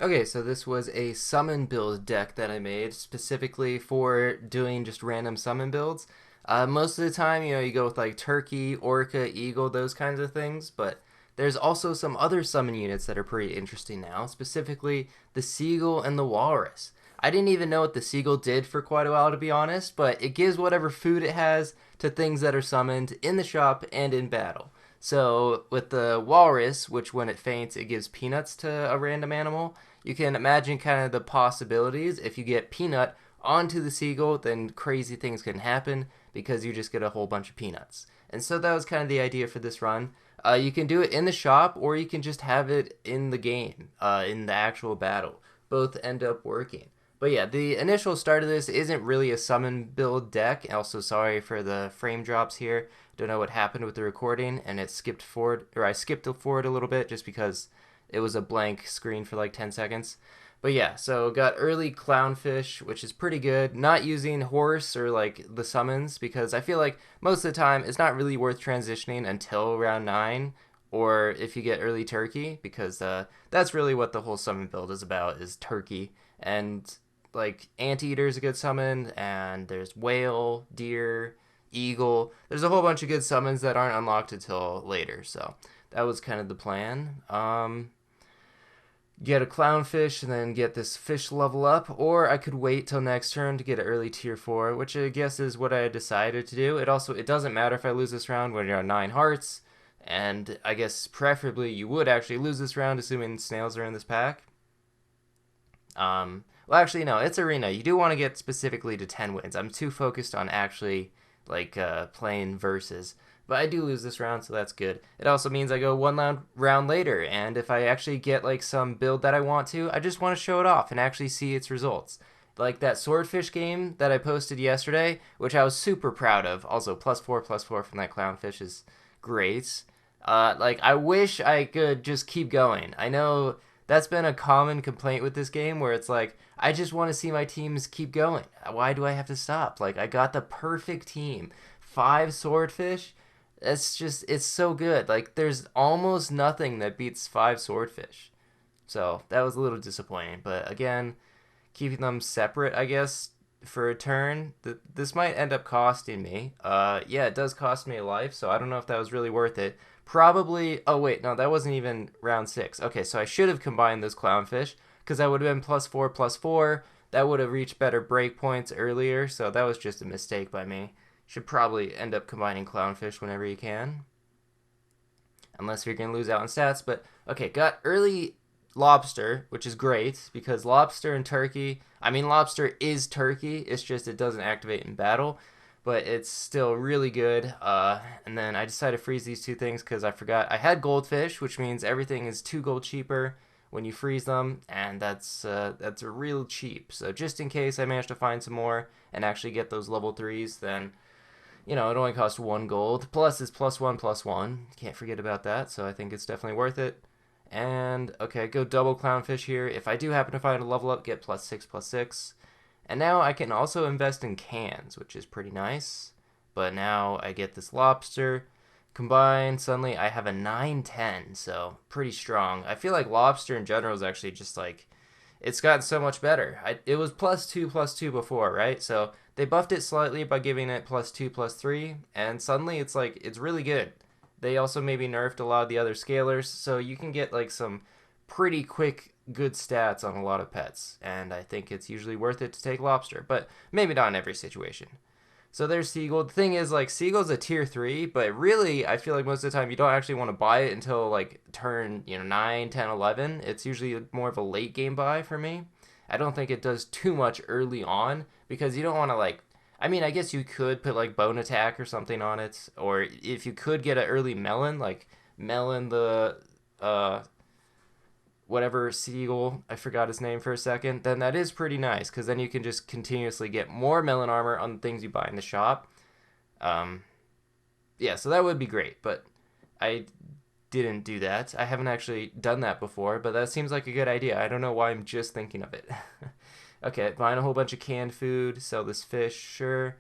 Okay, so this was a summon build deck that I made specifically for doing just random summon builds. Most of the time, you go with like Turkey, Orca, Eagle, those kinds of things, but there's also some other summon units that are pretty interesting now, specifically the Seagull and the Walrus. I didn't even know what the Seagull did for quite a while, to be honest, but it gives whatever food it has to things that are summoned in the shop and in battle. So with the Walrus, which when it faints, it gives peanuts to a random animal, you can imagine kind of the possibilities. If you get peanut onto the Seagull, then crazy things can happen because you just get a whole bunch of peanuts. And so that was kind of the idea for this run. You can do it in the shop, or you can just have it in the game, in the actual battle. Both end up working. But yeah, the initial start of this isn't really a summon build deck. Also, sorry for the frame drops here. Don't know what happened with the recording, and it skipped forward, or I skipped forward a little bit just because it was a blank screen for like 10 seconds. But yeah, so got early clownfish, which is pretty good. Not using horse or like the summons because I feel like most of the time it's not really worth transitioning until round 9 or if you get early turkey because that's really what the whole summon build is about is turkey. And like anteater is a good summon, and there's whale, deer, eagle. There's a whole bunch of good summons that aren't unlocked until later. So that was kind of the plan. Get a clownfish and then get this fish level up, or I could wait till next turn to get an early tier 4, which I guess is what I decided to do. It doesn't matter if I lose this round when you're on 9 hearts, and I guess preferably you would actually lose this round assuming snails are in this pack. Well, actually, no, it's arena. You do want to get specifically to 10 wins. I'm too focused on actually like playing versus. But I do lose this round, so that's good. It also means I go one round later, and if I actually get like some build that I want to, I just want to show it off and actually see its results. Like that swordfish game that I posted yesterday, which I was super proud of. Also, +4/+4 from that clownfish is great. Like I wish I could just keep going. I know that's been a common complaint with this game where it's like I just want to see my teams keep going. Why do I have to stop? Like I got the perfect team. 5 swordfish. It's so good. Like there's almost nothing that beats 5 swordfish. So, that was a little disappointing, but again, keeping them separate, I guess, for a turn, this might end up costing me. Yeah, it does cost me a life, so I don't know if that was really worth it. Probably. Oh wait, no, that wasn't even round 6. Okay, so I should have combined those clownfish because that would have been +4/+4. That would have reached better breakpoints earlier, so that was just a mistake by me. Should probably end up combining clownfish whenever you can, unless you're gonna lose out on stats. But okay, got early lobster, which is great because lobster and turkey. I mean, lobster is turkey. It's just it doesn't activate in battle, but it's still really good. And then I decided to freeze these two things because I forgot I had goldfish, which means everything is 2 gold cheaper when you freeze them, and that's real cheap. So just in case I manage to find some more and actually get those level 3s, then it only costs 1 gold. Plus, it's +1/+1. Can't forget about that. So I think it's definitely worth it. And okay, go double clownfish here. If I do happen to find a level up, get +6/+6. And now I can also invest in cans, which is pretty nice. But now I get this lobster. Combined, suddenly I have a 9/10, so pretty strong. I feel like lobster in general is actually just like it's gotten so much better. It was +2/+2 before, right? So they buffed it slightly by giving it +2/+3, and suddenly it's like it's really good. They also maybe nerfed a lot of the other scalers, so you can get like some pretty quick good stats on a lot of pets, and I think it's usually worth it to take lobster, but maybe not in every situation. So there's Seagull. The thing is, like, Seagull's a tier 3, but really, I feel like most of the time you don't actually want to buy it until, like, turn, 9, 10, 11. It's usually more of a late game buy for me. I don't think it does too much early on because you don't want to, like, I mean, I guess you could put, like, Bone Attack or something on it, or if you could get an early Melon, like, Melon uh, whatever Seagull, I forgot his name for a second, then that is pretty nice because then you can just continuously get more melon armor on the things you buy in the shop. Um, yeah, so that would be great, but I didn't do that. I haven't actually done that before, but that seems like a good idea. I don't know why I'm just thinking of it. Okay, buying a whole bunch of canned food, sell this fish, sure.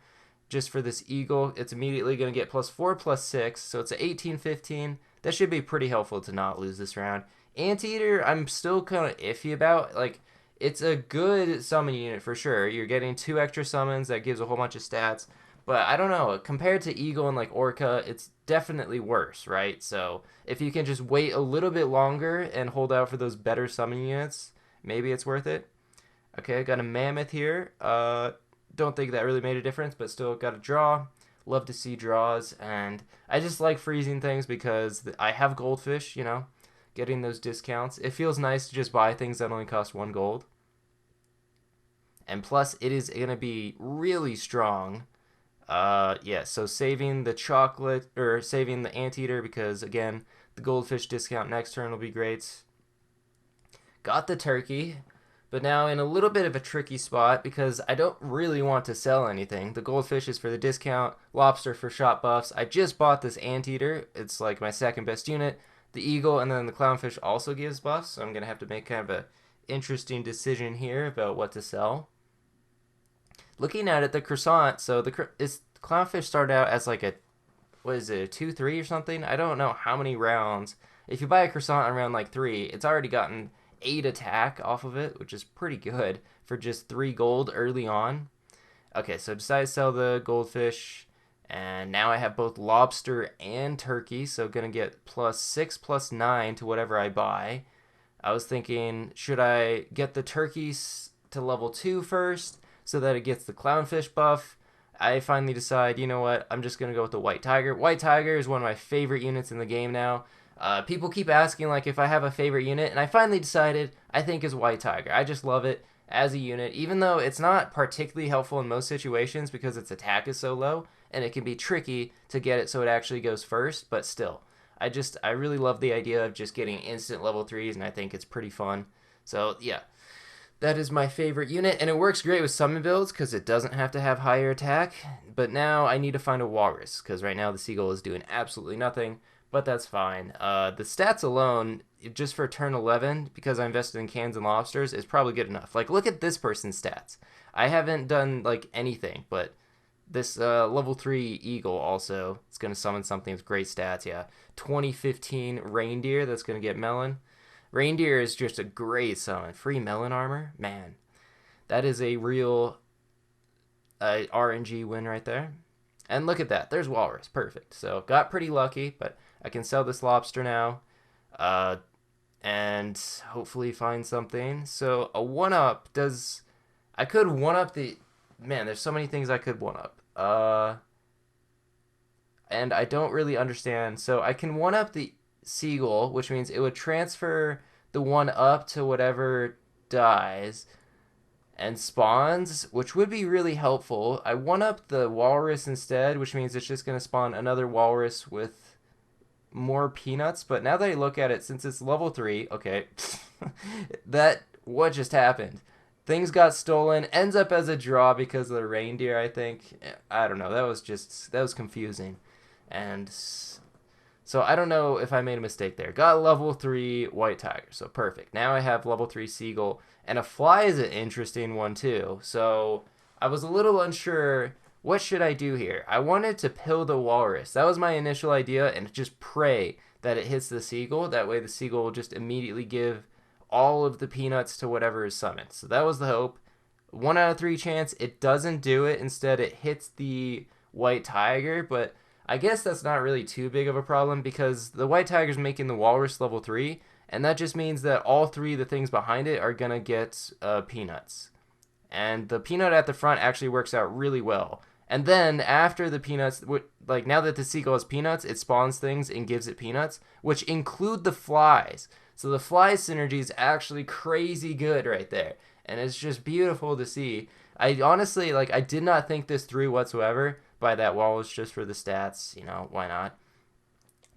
Just for this eagle, it's immediately going to get +4/+6, so it's an 18/15. That should be pretty helpful to not lose this round. Anteater, I'm still kind of iffy about. Like, it's a good summon unit for sure. You're getting 2 extra summons that gives a whole bunch of stats. But I don't know. Compared to Eagle and like Orca, it's definitely worse, right? So if you can just wait a little bit longer and hold out for those better summon units, maybe it's worth it. Okay, I got a Mammoth here. Don't think that really made a difference, but still got a draw. Love to see draws, and I just like freezing things because I have Goldfish, getting those discounts. It feels nice to just buy things that only cost 1 gold. And plus, it is going to be really strong. Yeah, so saving the chocolate, or saving the Anteater, because again, the Goldfish discount next turn will be great. Got the turkey, but now in a little bit of a tricky spot because I don't really want to sell anything. The Goldfish is for the discount, Lobster for shot buffs. I just bought this Anteater. It's like my second best unit. The Eagle and then the Clownfish also gives buffs, so I'm going to have to make kind of a interesting decision here about what to sell. Looking at it, the Croissant, so the Clownfish started out as like a, what is it, a 2-3 or something? I don't know how many rounds. If you buy a Croissant on round like 3, it's already gotten 8 attack off of it, which is pretty good for just 3 gold early on. Okay, so decided to sell the Goldfish, and now I have both Lobster and Turkey, so gonna get +6, +9 to whatever I buy. I was thinking, should I get the Turkeys to level 2 first, so that it gets the Clownfish buff? I finally decide, you know what, I'm just gonna go with the White Tiger. White Tiger is one of my favorite units in the game now. People keep asking like if I have a favorite unit, and I finally decided I think is White Tiger. I just love it as a unit, even though it's not particularly helpful in most situations because its attack is so low, and it can be tricky to get it so it actually goes first, but still. I really love the idea of just getting instant level 3s, and I think it's pretty fun. So yeah, that is my favorite unit, and it works great with summon builds because it doesn't have to have higher attack. But now I need to find a Walrus because right now the Seagull is doing absolutely nothing, but that's fine. The stats alone, just for turn 11, because I invested in cans and lobsters, is probably good enough. Like, look at this person's stats. I haven't done, like, anything, but this level 3 Eagle also is going to summon something with great stats, yeah. 2015 Reindeer, that's going to get Melon. Reindeer is just a great summon. Free Melon armor? Man, that is a real RNG win right there. And look at that. There's Walrus. Perfect. So got pretty lucky, but I can sell this Lobster now. And hopefully find something. So a 1-up does... I could 1-up the... Man, there's so many things I could 1-up. And I don't really understand. So I can 1-up the Seagull, which means it would transfer the 1-up to whatever dies and spawns, which would be really helpful. I 1-up the Walrus instead, which means it's just going to spawn another Walrus with more peanuts. But now that I look at it, since it's level 3, okay, what just happened? Things got stolen, ends up as a draw because of the Reindeer, I think. I don't know, that was confusing. And so I don't know if I made a mistake there. Got level 3 White Tiger, so perfect. Now I have level 3 Seagull, and a Fly is an interesting one too. So I was a little unsure, what should I do here? I wanted to pill the Walrus. That was my initial idea, and just pray that it hits the Seagull. That way the Seagull will just immediately give all of the peanuts to whatever is summoned. So that was the hope. 1 out of 3 chance, it doesn't do it. Instead, it hits the White Tiger, but I guess that's not really too big of a problem because the White Tiger's making the Walrus level 3, and that just means that all 3 of the things behind it are going to get peanuts. And the peanut at the front actually works out really well. And then after the peanuts, like now that the Seagull has peanuts, it spawns things and gives it peanuts, which include the flies. So the fly synergy is actually crazy good right there. And it's just beautiful to see. I honestly, I did not think this through whatsoever. Buy that Walrus just for the stats, why not?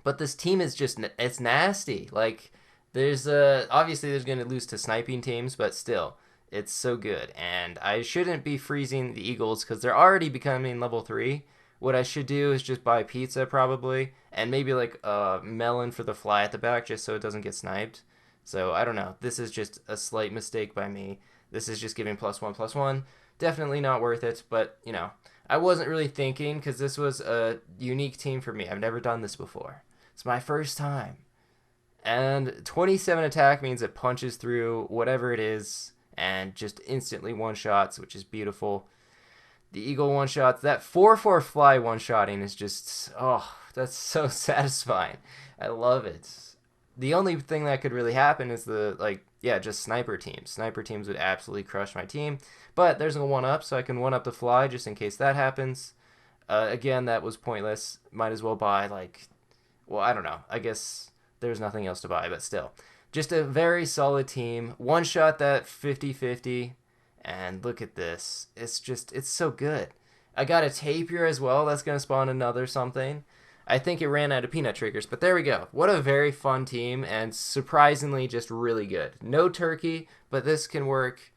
But this team is just, it's nasty. Like, obviously there's going to lose to sniping teams, but still, it's so good. And I shouldn't be freezing the Eagles because they're already becoming level 3. What I should do is just buy pizza probably, and maybe like a melon for the Fly at the back just so it doesn't get sniped. So I don't know. This is just a slight mistake by me. This is just giving +1/+1. Definitely not worth it, but I wasn't really thinking because this was a unique team for me. I've never done this before. It's my first time. And 27 attack means it punches through whatever it is and just instantly one-shots, which is beautiful. The Eagle one-shots. That 4/4 fly one-shotting is just, oh, that's so satisfying. I love it. The only thing that could really happen is just sniper teams. Sniper teams would absolutely crush my team. But there's a 1-up, so I can 1-up the fly just in case that happens. Again, that was pointless. Might as well buy, I don't know. I guess there's nothing else to buy, but still. Just a very solid team. One-shot that 50-50. And look at this. It's so good. I got a tapir as well. That's going to spawn another something. I think it ran out of peanut triggers, but there we go. What a very fun team, and surprisingly just really good. No turkey, but this can work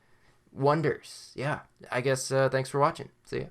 wonders. Yeah, I guess thanks for watching. See ya.